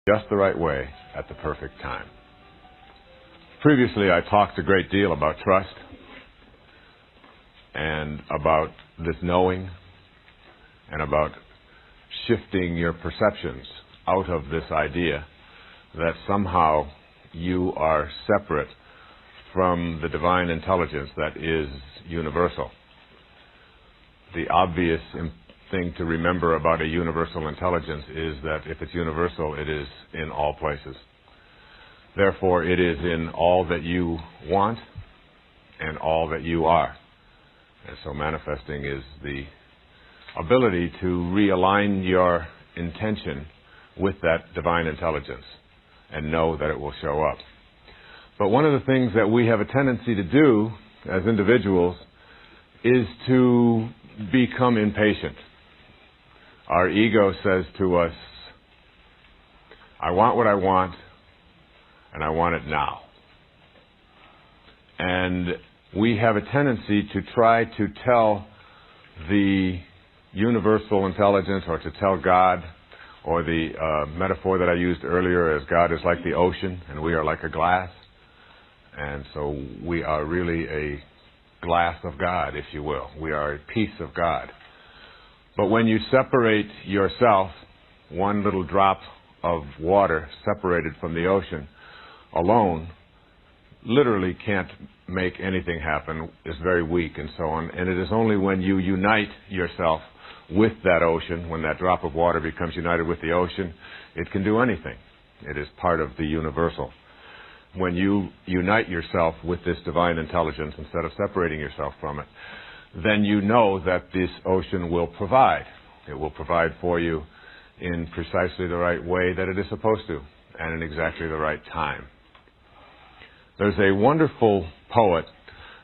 just the right way at the perfect time. Previously, I talked a great deal about trust and about this knowing and about shifting your perceptions out of this idea that somehow you are separate from the divine intelligence that is universal. The obvious thing to remember about a universal intelligence is that if it's universal, it is in all places. Therefore, it is in all that you want and all that you are. And so manifesting is the ability to realign your intention with that divine intelligence and know that it will show up. But one of the things that we have a tendency to do as individuals is to become impatient. Our ego says to us, I want what I want, and I want it now. And we have a tendency to try to tell the universal intelligence, or to tell God, or the metaphor that I used earlier as God is like the ocean and we are like a glass. And so we are really a glass of God, if you will. We are a piece of God. But when you separate yourself, one little drop of water separated from the ocean alone literally can't make anything happen, is very weak and so on. And it is only when you unite yourself with that ocean, when that drop of water becomes united with the ocean, it can do anything. It is part of the universal. When you unite yourself with this divine intelligence instead of separating yourself from it, then you know that this ocean will provide. It will provide for you in precisely the right way that it is supposed to, and in exactly the right time. There's a wonderful poet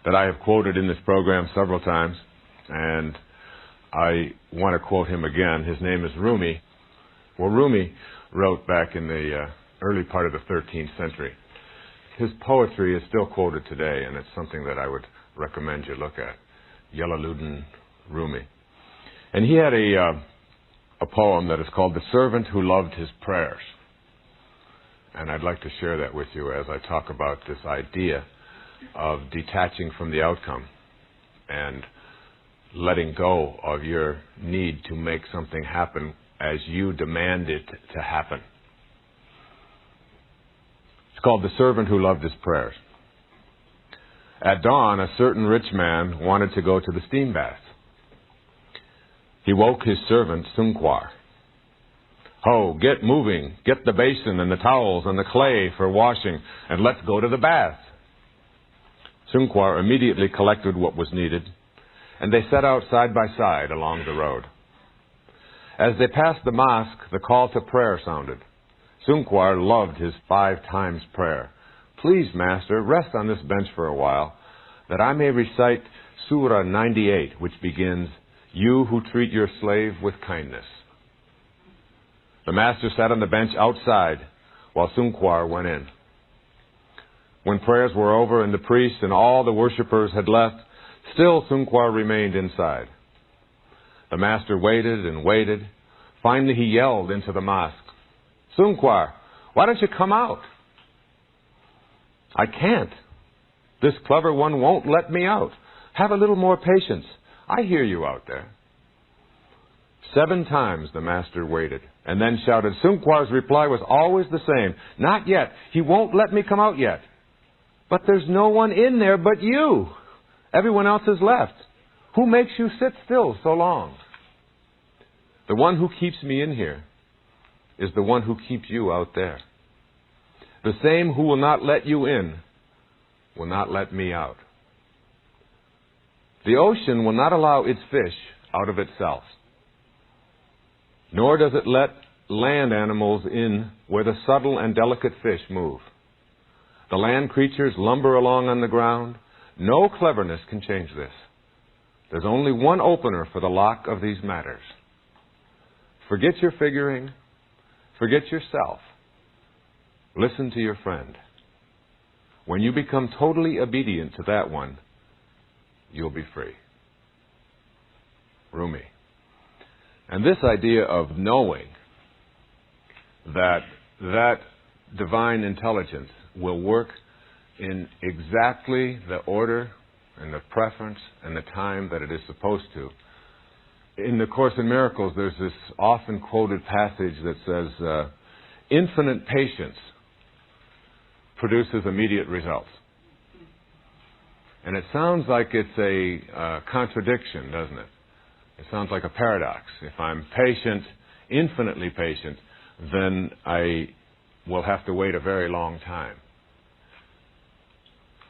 that I have quoted in this program several times, and I want to quote him again. His name is Rumi. Well, Rumi wrote back in the early part of the 13th century. His poetry is still quoted today, and it's something that I would recommend you look at. Jalaluddin Rumi. And he had a poem that is called The Servant Who Loved His Prayers. And I'd like to share that with you as I talk about this idea of detaching from the outcome and letting go of your need to make something happen as you demand it to happen. It's called The Servant Who Loved His Prayers. At dawn, a certain rich man wanted to go to the steam bath. He woke his servant, Sunkwar. Ho, get moving, get the basin and the towels and the clay for washing, and let's go to the bath. Sunkwar immediately collected what was needed, and they set out side by side along the road. As they passed the mosque, the call to prayer sounded. Sunkwar loved his 5 times prayer. Please, Master, rest on this bench for a while, that I may recite Surah 98, which begins, You who treat your slave with kindness. The Master sat on the bench outside, while Sunkwar went in. When prayers were over and the priest and all the worshippers had left, still Sunkwar remained inside. The Master waited and waited. Finally he yelled into the mosque, Sunkwar, why don't you come out? I can't. This clever one won't let me out. Have a little more patience. I hear you out there. 7 times the Master waited and then shouted. Sunkwar's reply was always the same. Not yet. He won't let me come out yet. But there's no one in there but you. Everyone else has left. Who makes you sit still so long? The one who keeps me in here is the one who keeps you out there. The same who will not let you in will not let me out. The ocean will not allow its fish out of itself, nor does it let land animals in where the subtle and delicate fish move. The land creatures lumber along on the ground. No cleverness can change this. There's only one opener for the lock of these matters. Forget your figuring. Forget yourself. Listen to your friend. When you become totally obedient to that one, you'll be free. Rumi. And this idea of knowing that that divine intelligence will work in exactly the order and the preference and the time that it is supposed to. In the Course in Miracles, there's this often quoted passage that says, infinite patience produces immediate results. And it sounds like it's a contradiction, doesn't it? It sounds like a paradox. If I'm patient, infinitely patient, then I will have to wait a very long time.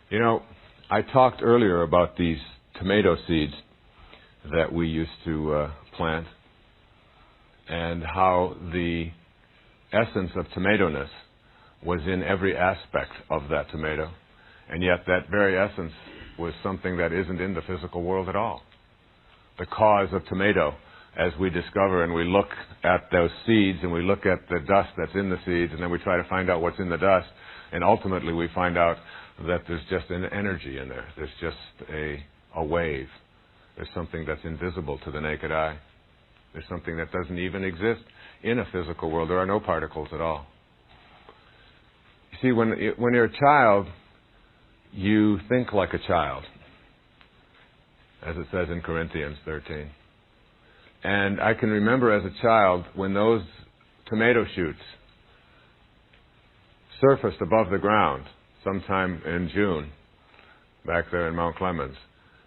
You know, I talked earlier about these tomato seeds that we used to plant, and how the essence of tomato-ness was in every aspect of that tomato, and yet that very essence was something that isn't in the physical world at all. The cause of tomato, as we discover and we look at those seeds and we look at the dust that's in the seeds, and then we try to find out what's in the dust, and ultimately we find out that there's just an energy in there. There's just a wave. There's something that's invisible to the naked eye. There's something that doesn't even exist in a physical world. There are no particles at all. You see, when you're a child, you think like a child, as it says in Corinthians 13. And I can remember as a child when those tomato shoots surfaced above the ground sometime in June, back there in Mount Clemens,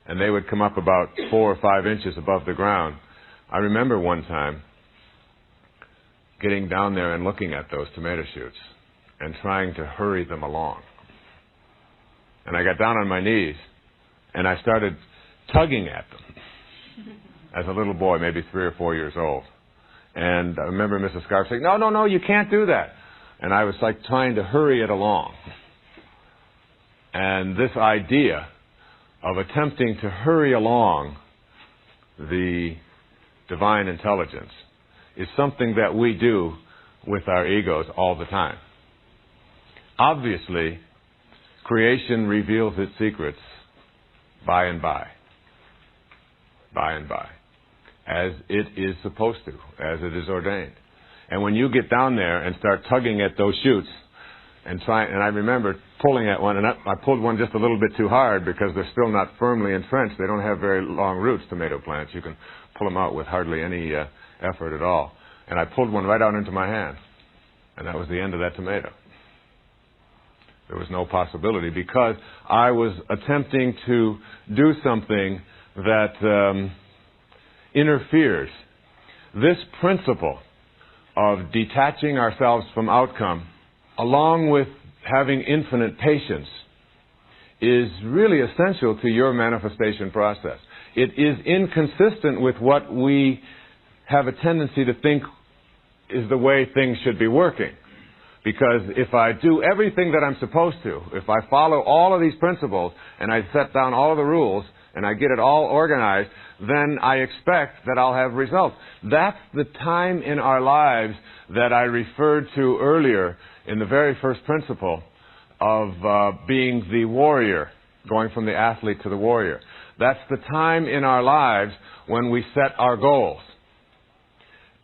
and they would come up about 4 or 5 inches above the ground. I remember one time getting down there and looking at those tomato shoots and trying to hurry them along. And I got down on my knees and I started tugging at them as a little boy, maybe 3 or 4 years old. And I remember Mrs. Scarf saying, no, you can't do that. And I was like trying to hurry it along. And this idea of attempting to hurry along the divine intelligence is something that we do with our egos all the time. Obviously, creation reveals its secrets by and by, as it is supposed to, as it is ordained. And when you get down there and start tugging at those shoots, and I remember pulling at one, and I pulled one just a little bit too hard because they're still not firmly entrenched. They don't have very long roots, tomato plants. You can pull them out with hardly any effort at all. And I pulled one right out into my hand, and that was the end of that tomato. There was no possibility because I was attempting to do something that interferes. This principle of detaching ourselves from outcome, along with having infinite patience, is really essential to your manifestation process. It is inconsistent with what we have a tendency to think is the way things should be working. Because if I do everything that I'm supposed to, if I follow all of these principles, and I set down all of the rules, and I get it all organized, then I expect that I'll have results. That's the time in our lives that I referred to earlier in the very first principle of being the warrior, going from the athlete to the warrior. That's the time in our lives when we set our goals.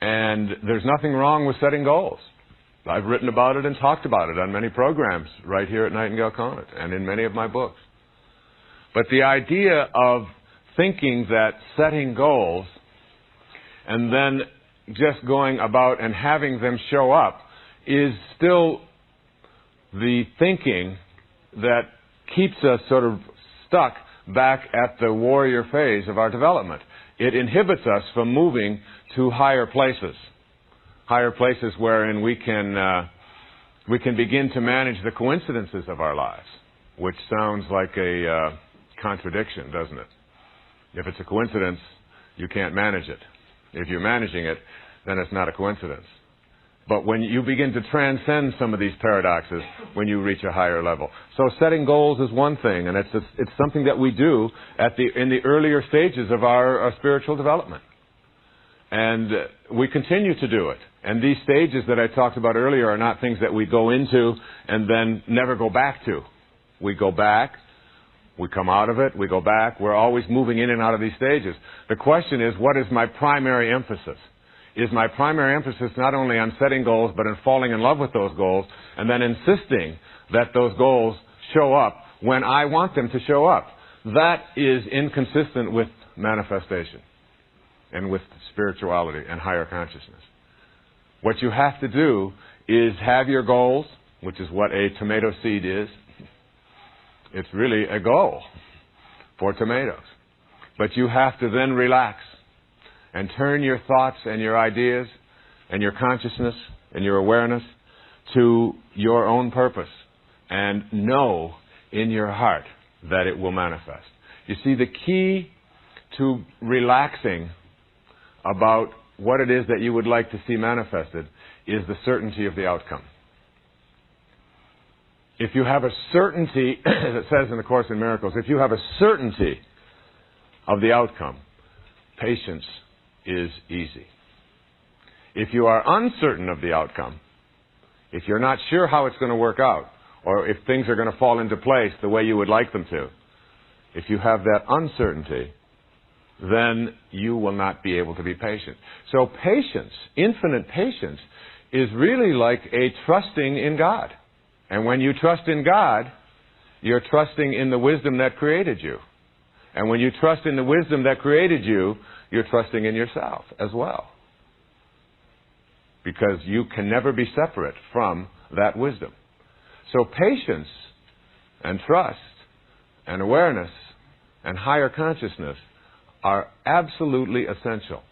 And there's nothing wrong with setting goals. I've written about it and talked about it on many programs right here at Nightingale Conant and in many of my books. But the idea of thinking that setting goals and then just going about and having them show up is still the thinking that keeps us sort of stuck back at the warrior phase of our development. It inhibits us from moving to higher places wherein we can begin to manage the coincidences of our lives, which sounds like a contradiction, doesn't it? If it's a coincidence, you can't manage it. If you're managing it, then it's not a coincidence. But when you begin to transcend some of these paradoxes, when you reach a higher level. So setting goals is one thing, and it's something that we do in the earlier stages of our spiritual development. And we continue to do it. And these stages that I talked about earlier are not things that we go into and then never go back to. We go back, we come out of it, we go back. We're always moving in and out of these stages. The question is, what is my primary emphasis? is my primary emphasis not only on setting goals, but in falling in love with those goals, and then insisting that those goals show up when I want them to show up. That is inconsistent with manifestation and with spirituality and higher consciousness. What you have to do is have your goals, which is what a tomato seed is. It's really a goal for tomatoes. But you have to then relax and turn your thoughts and your ideas and your consciousness and your awareness to your own purpose and know in your heart that it will manifest. You see, the key to relaxing about what it is that you would like to see manifested is the certainty of the outcome. If you have a certainty, as it says in the Course in Miracles, if you have a certainty of the outcome, patience is easy. If you are uncertain of the outcome, if you're not sure how it's going to work out, or if things are going to fall into place the way you would like them to, if you have that uncertainty, then you will not be able to be patient. So patience, infinite patience, is really like a trusting in God. And when you trust in God, you're trusting in the wisdom that created you. And when you trust in the wisdom that created you, you're trusting in yourself as well. Because you can never be separate from that wisdom. So patience and trust and awareness and higher consciousness are absolutely essential.